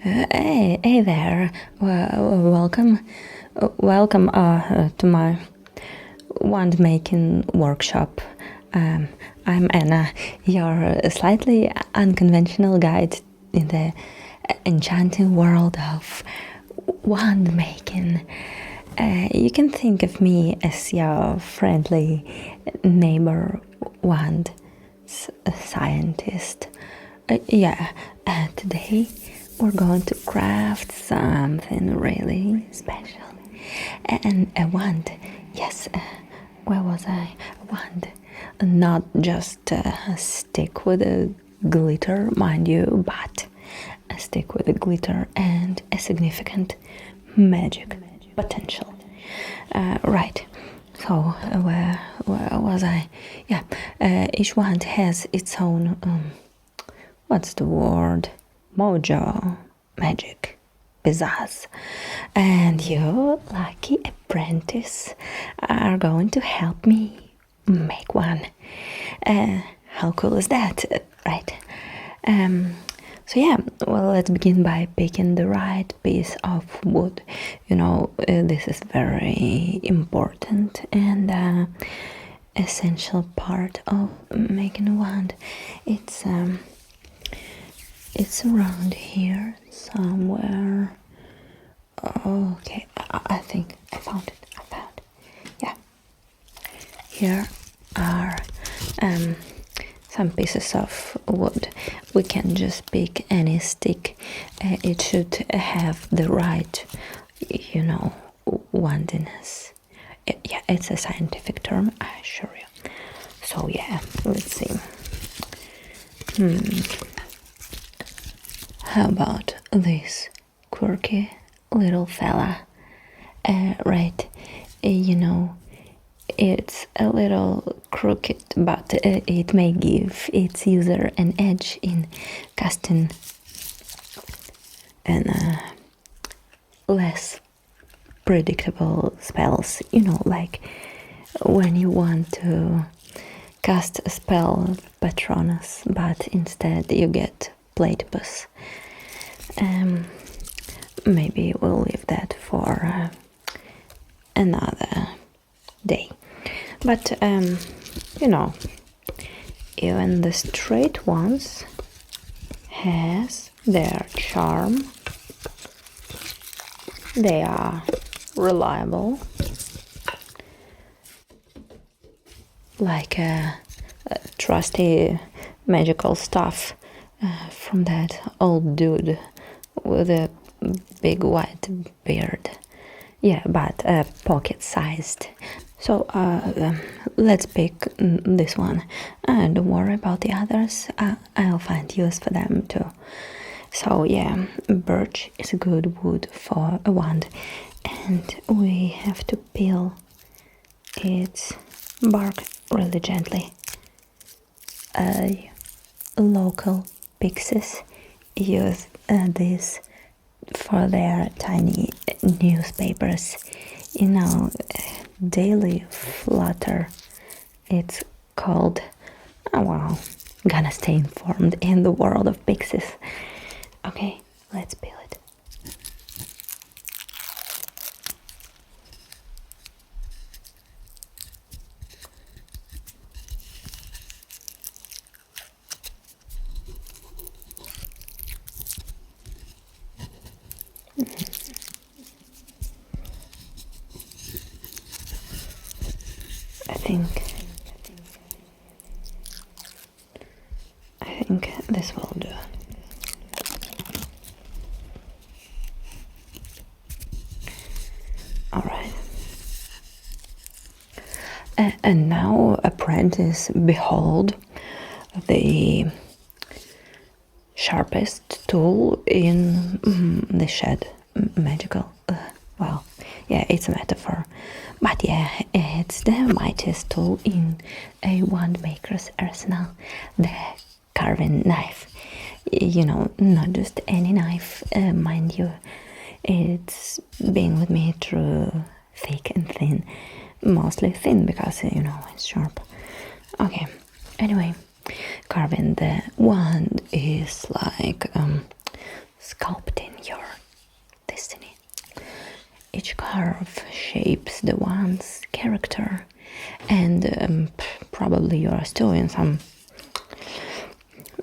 Hey there. Welcome, to my wand making workshop. I'm Anna, your slightly unconventional guide in the enchanting world of wand making. You can think of me as your friendly neighbor wand scientist. Today we're going to craft something really special. And a wand, yes, where was I? A wand. Not just a stick with a glitter, mind you, but a stick with a glitter and a significant magic potential. Right. So, where was I? Yeah, each wand has its own, what's the word? Mojo, magic, pizzazz. And you, lucky apprentice, are going to help me make one. How cool is that, right? So yeah, well, let's begin by picking the right piece of wood. This is very important and essential part of making a wand. It's around here somewhere. Okay, I think I found it. Yeah. Here are some pieces of wood. We can just pick any stick. It should have the right, wandiness. Yeah, it's a scientific term, I assure you. So yeah, let's see. How about this quirky little fella? Right, it's a little crooked, but it may give its user an edge in casting and less predictable spells. Like when you want to cast a spell Patronus, but instead you get Platypus. Maybe we'll leave that for another day. But even the straight ones has their charm. They are reliable, like a trusty magical stuff from that old dude with a big white beard. Yeah, but pocket-sized. So let's pick this one. Don't worry about the others. I'll find use for them too. So yeah, birch is a good wood for a wand, and we have to peel its bark really gently. Local pixies use this for their tiny newspapers. Daily Flutter. It's called. Oh wow, gonna stay informed in the world of pixies. Okay, let's peel it. I think this will do. All right. And now, apprentice, behold the sharpest tool in the shed. Magical. Well, yeah, it's a metaphor. But yeah, it's the mightiest tool in a wandmaker's arsenal. The carving knife. Not just any knife, mind you. It's been with me through thick and thin. Mostly thin because, it's sharp. Okay, anyway, carving the wand is like sculpting your destiny. Each carve shapes the one's character, and probably you are still in some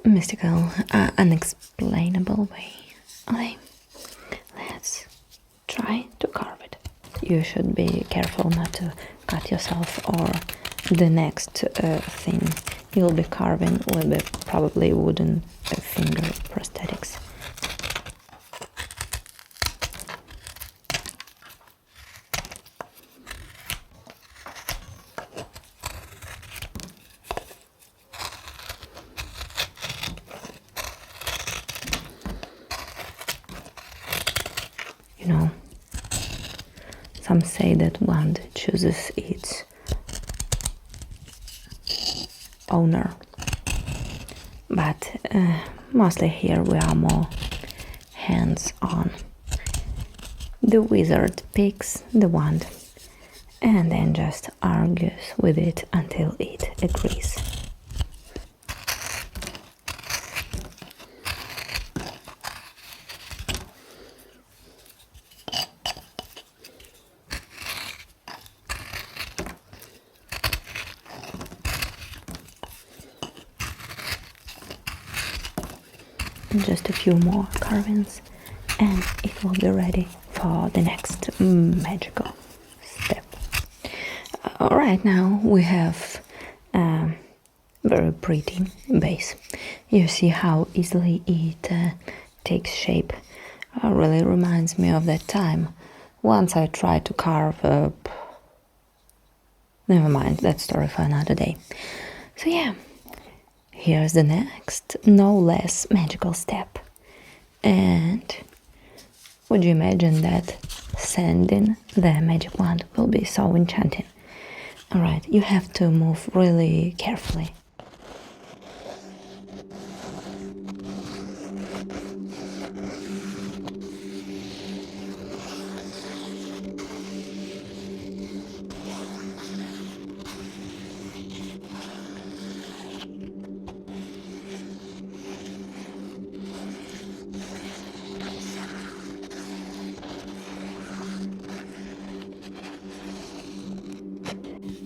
mystical, unexplainable way. Okay, let's try to carve it. You should be careful not to cut yourself, or the next thing you'll be carving will be probably wooden finger prosthetics. You know, some say that wand chooses its owner, but mostly here we are more hands-on. The wizard picks the wand and then just argues with it until it agrees. Just a few more carvings and it will be ready for the next magical step. Right now we have a very pretty base. You see how easily it takes shape. Really reminds me of that time once I tried to carve never mind, that story for another day. So yeah, here's the next, no less magical step. And would you imagine that sending the magic wand will be so enchanting? Alright, you have to move really carefully.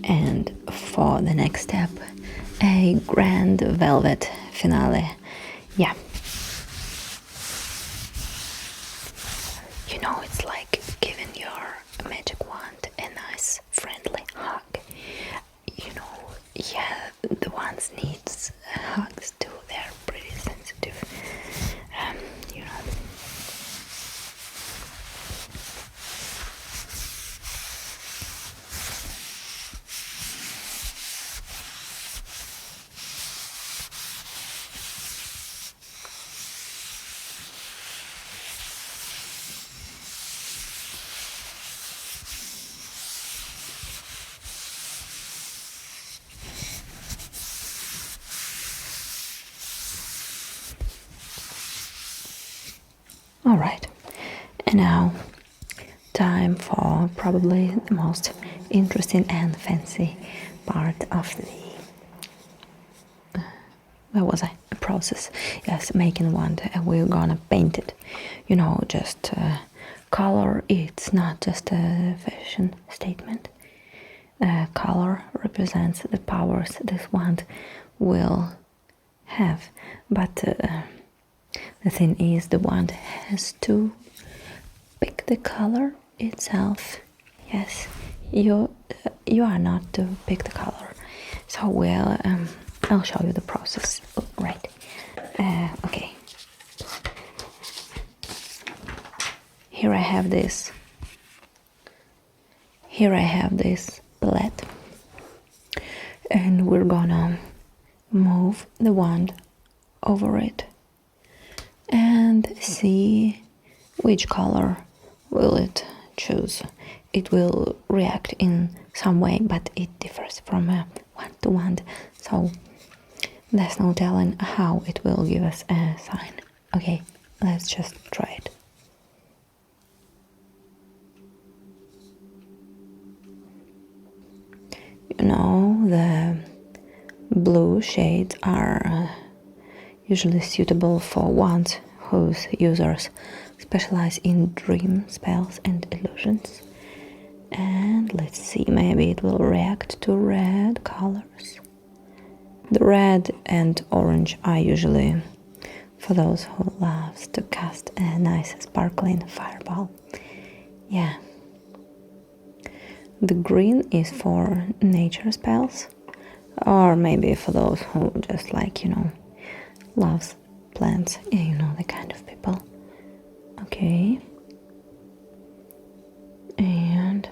And for the next step, a grand velvet finale. Yeah. You know, it's like giving your magic wand a nice friendly hug. You know, yeah, the ones needs hugs too. They're pretty sensitive. You know. All right, and now time for probably the most interesting and fancy part of the where was I? The process. Yes, making one. We're gonna paint it. You know, just color. It's not just a fashion statement. Color represents the powers this wand will have, but the thing is, the wand has to pick the color itself. Yes, you are not to pick the color. So I'll show you the process. Right. Okay. Here I have this. Here I have this palette, and we're gonna move the wand over it and see which color will it choose. It will react in some way, but it differs from wand to wand, so there's no telling how it will give us a sign. Okay, let's just try it. You know, the blue shades are usually suitable for wands whose users specialize in dream spells and illusions. And let's see, maybe it will react to red colors. The red and orange are usually for those who loves to cast a nice sparkling fireball. Yeah. The green is for nature spells, or maybe for those who just like, loves plants, the kind of people. Okay. And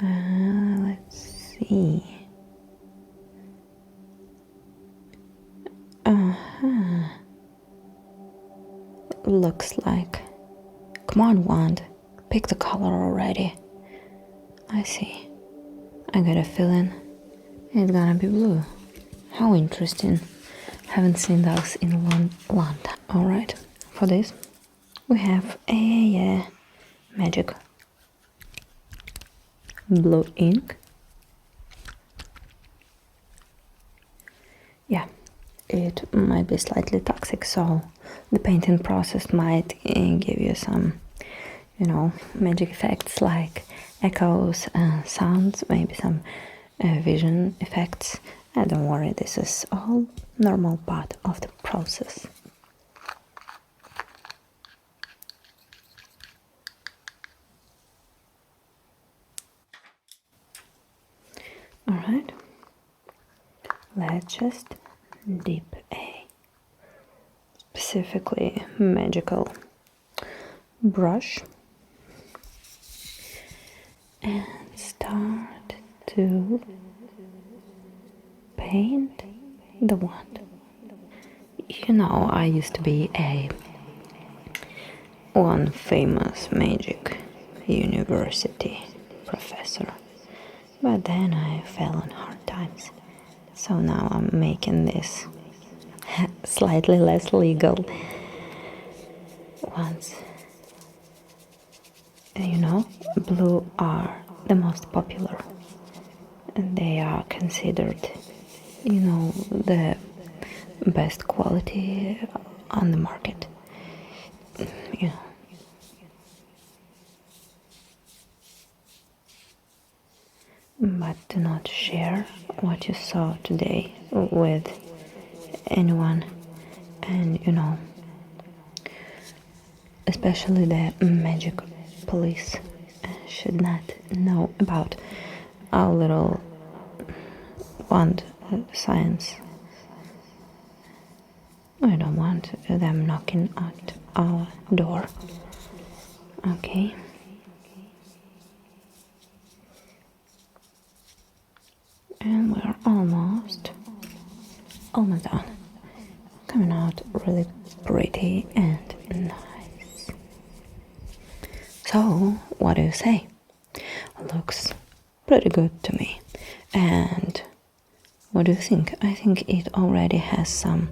let's see. Looks like. Come on, wand. Pick the color already. I see. I got a feeling it's gonna be blue. How interesting. Haven't seen those in a long time. Alright, for this we have a magic blue ink. Yeah, it might be slightly toxic, so the painting process might give you some, magic effects like echoes, sounds, maybe some vision effects. Don't worry, this is all normal part of the process. Alright, let's just dip a specifically magical brush and start to paint the wand. I used to be one famous magic university professor, but then I fell on hard times. So now I'm making this slightly less legal ones. Blue are the most popular, and they are considered, the best quality on the market. But do not share what you saw today with anyone, and especially the magic police should not know about our little wand science. I don't want them knocking at our door. Okay. And we're almost done. Coming out really pretty and nice. So, what do you say? Looks pretty good to me. And what do you think? I think it already has some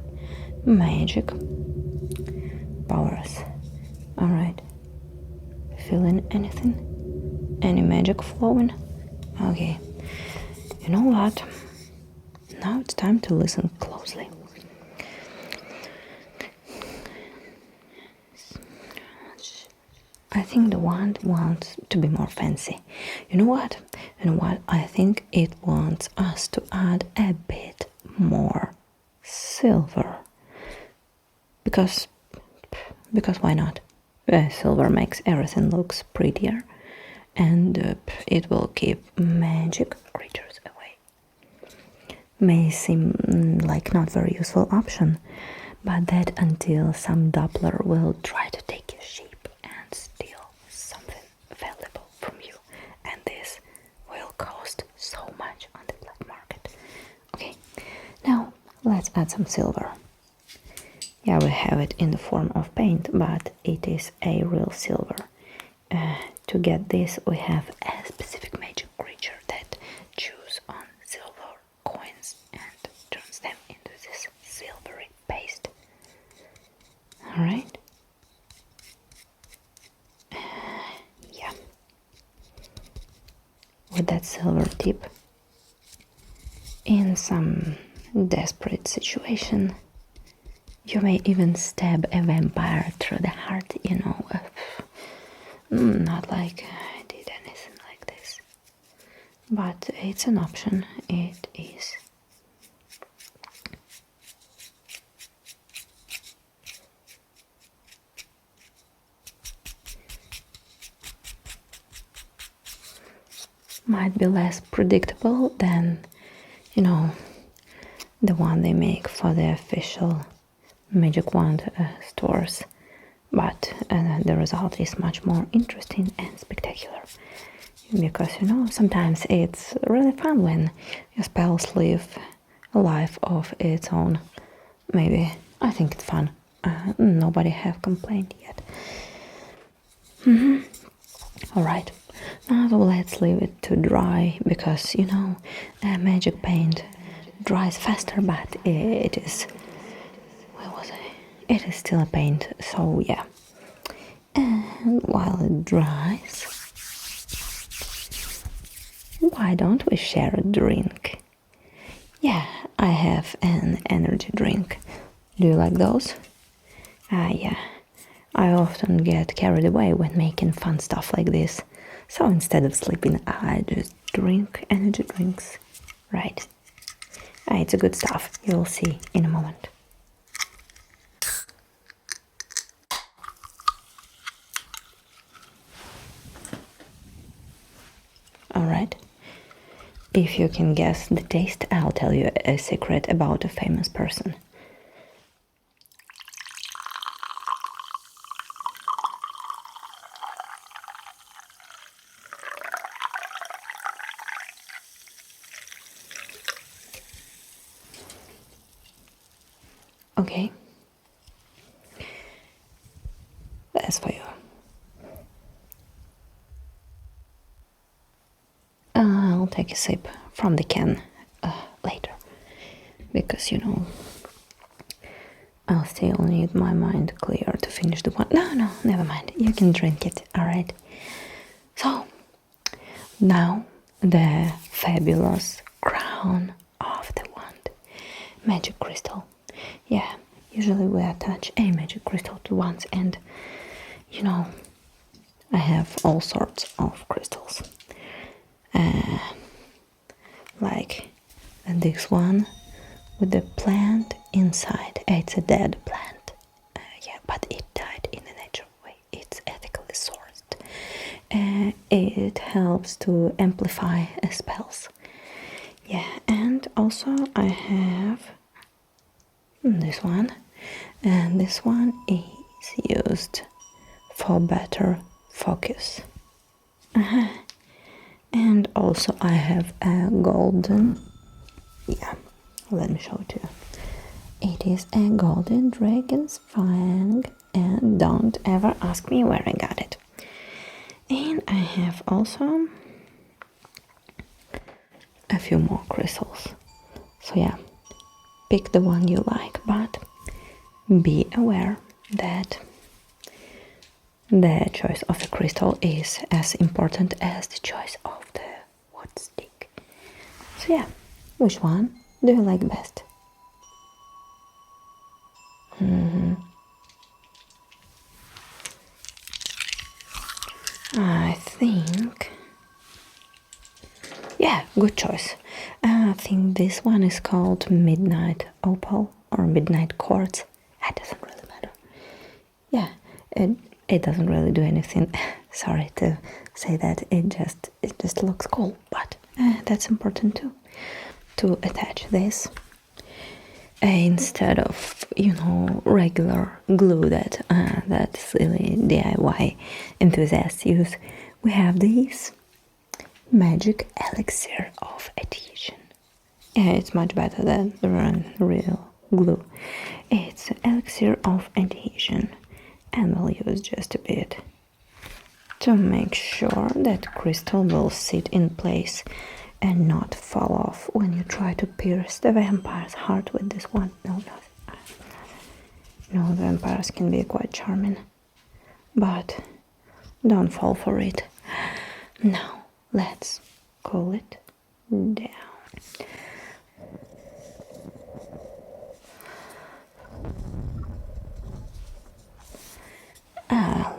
magic powers. Alright. Feeling anything? Any magic flowing? Okay. You know what? Now it's time to listen closely. I think the wand wants to be more fancy. You know what? I think it wants us to add a bit more silver. Because why not? Silver makes everything looks prettier, and it will keep magic creatures away. May seem like not very useful option, but that until some Doppler will try to take your sheep and steal something valuable from you, and this will cost so much on the black market. Okay, now let's add some silver. Yeah, we have it in the form of paint, but it is a real silver. To get this, we have a specific magic creature that chews on silver coins and turns them into this silvery paste. Alright? Yeah. With that silver tip, in some desperate situation, You may even stab a vampire through the heart, you know. Not like I did anything like this. But it's an option, it is. Might be less predictable than, you know, the one they make for the official magic wand stores, but the result is much more interesting and spectacular, because you know sometimes it's really fun when your spells live a life of its own. Maybe I think it's fun. Nobody have complained yet. All right, now let's leave it to dry, because you know magic paint dries faster, but it is, where was I? It is still a paint, so yeah. And while it dries, why don't we share a drink? Yeah, I have an energy drink. Do you like those? Yeah. I often get carried away when making fun stuff like this. So instead of sleeping, I just drink energy drinks. Right. It's a good stuff. You'll see in a moment. Alright. If you can guess the taste, I'll tell you a secret about a famous person. Okay. That's for you. I'll take a sip from the can later, because you know I'll still need my mind clear to finish the one. No, never mind. You can drink it, alright? So, now the fabulous crown of the wand. Magic crystal. Yeah, usually we attach a magic crystal to wands, and you know, I have all sorts of crystals. Like this one with the plant inside. It's a dead plant. Yeah, but it died in a natural way. It's ethically sourced. It helps to amplify spells. Yeah, and also I have this one, and this one is used for better focus. And also I have a golden, yeah, let me show it to you. It is a golden dragon's fang, and don't ever ask me where I got it. And I have also a few more crystals. So yeah, pick the one you like, but be aware that the choice of the crystal is as important as the choice of the wood stick. So yeah, which one do you like best? I think, yeah, good choice. I think this one is called Midnight Opal or Midnight Quartz. It doesn't really matter. Yeah, it doesn't really do anything. Sorry to say that. It just looks cool, but that's important too. To attach this instead of, you know, regular glue that that silly DIY enthusiasts use. We have these magic elixir of adhesion. Yeah, it's much better than the real glue. It's elixir of adhesion, and we'll use just a bit to make sure that crystal will sit in place and not fall off when you try to pierce the vampire's heart with this one. No, vampires can be quite charming, but don't fall for it. Now, let's cool it down.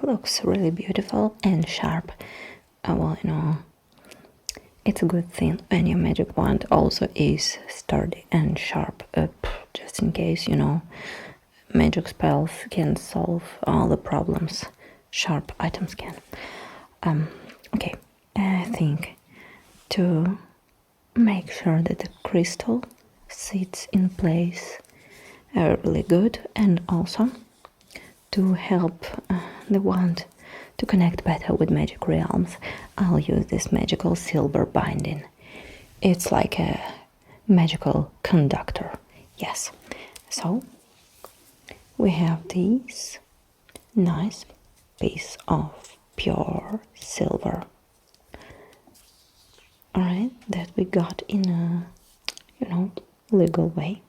looks really beautiful and sharp. Well, you know, it's a good thing when your magic wand also is sturdy and sharp, just in case, you know, magic spells can solve all the problems sharp items can. Okay, I think to make sure that the crystal sits in place really good, and also to help the wand to connect better with magic realms, I'll use this magical silver binding. It's like a magical conductor. Yes. So we have this nice piece of pure silver. Alright, that we got in a, you know, legal way.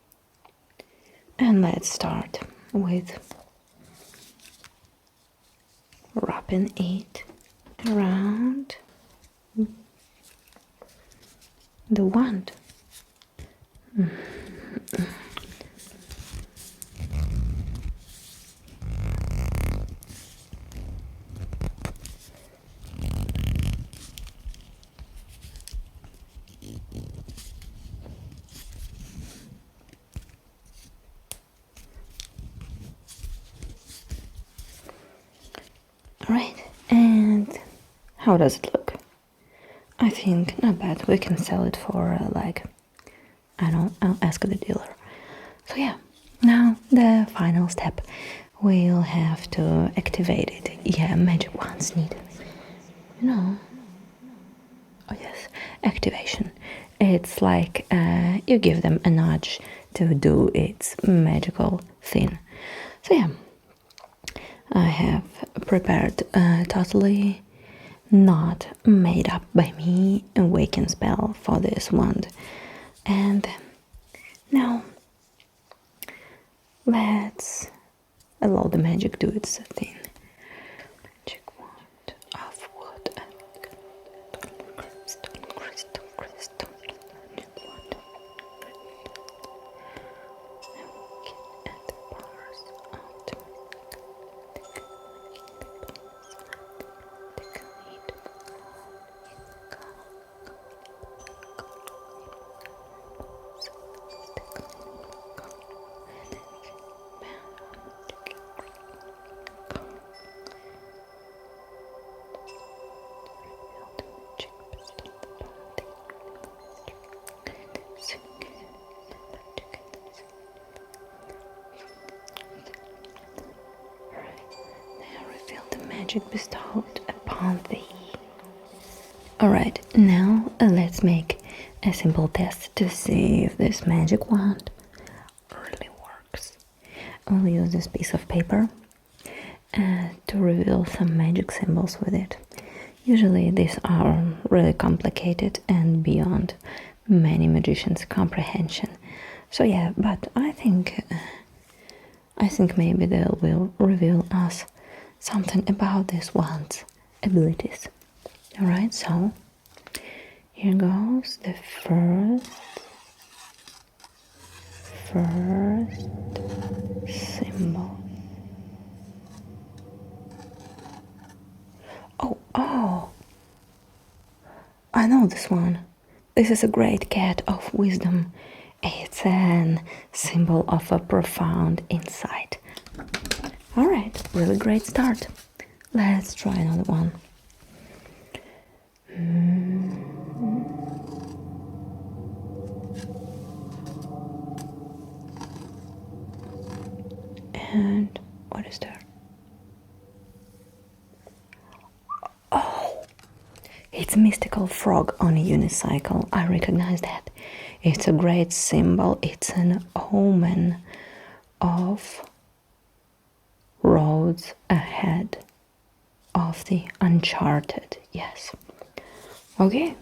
And let's start with wrapping it around the wand. Alright, and how does it look? I think not bad. We can sell it for like, I don't know, I'll ask the dealer. So yeah, now the final step. We'll have to activate it. Yeah, magic wands need, you know. Oh yes, activation. It's like you give them a nudge to do its magical thing. So yeah, I have prepared a totally not made up by me awaken spell for this wand. And now let's allow the magic do its thing. Magic wand of wood and crystal, magic wand. Looking at the bars of the magic bestowed upon thee. Alright, now let's make a simple test to see if this magic wand really works. I'll use this piece of paper to reveal some magic symbols with it. Usually these are really complicated and beyond many magicians' comprehension. So yeah, but I think maybe they will reveal us something about this wand's abilities. Alright, so here goes the first symbol. Oh, I know this one. This is a great cat of wisdom. It's an symbol of a profound insight. Alright, really great start. Let's try another one. And what is there? Oh, it's a mystical frog on a unicycle. I recognize that. It's a great symbol. It's an omen of roads ahead, of the uncharted. Yes. Okay.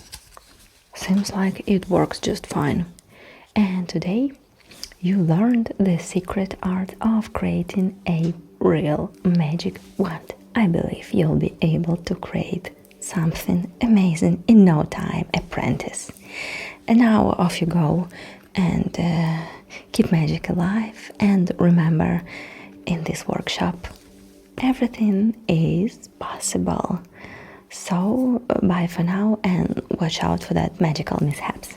Seems like it works just fine. And today you learned the secret art of creating a real magic wand. I believe you'll be able to create something amazing in no time, Apprentice. And now off you go and keep magic alive. And remember, in this workshop, everything is possible. So, bye for now and watch out for that magical mishaps.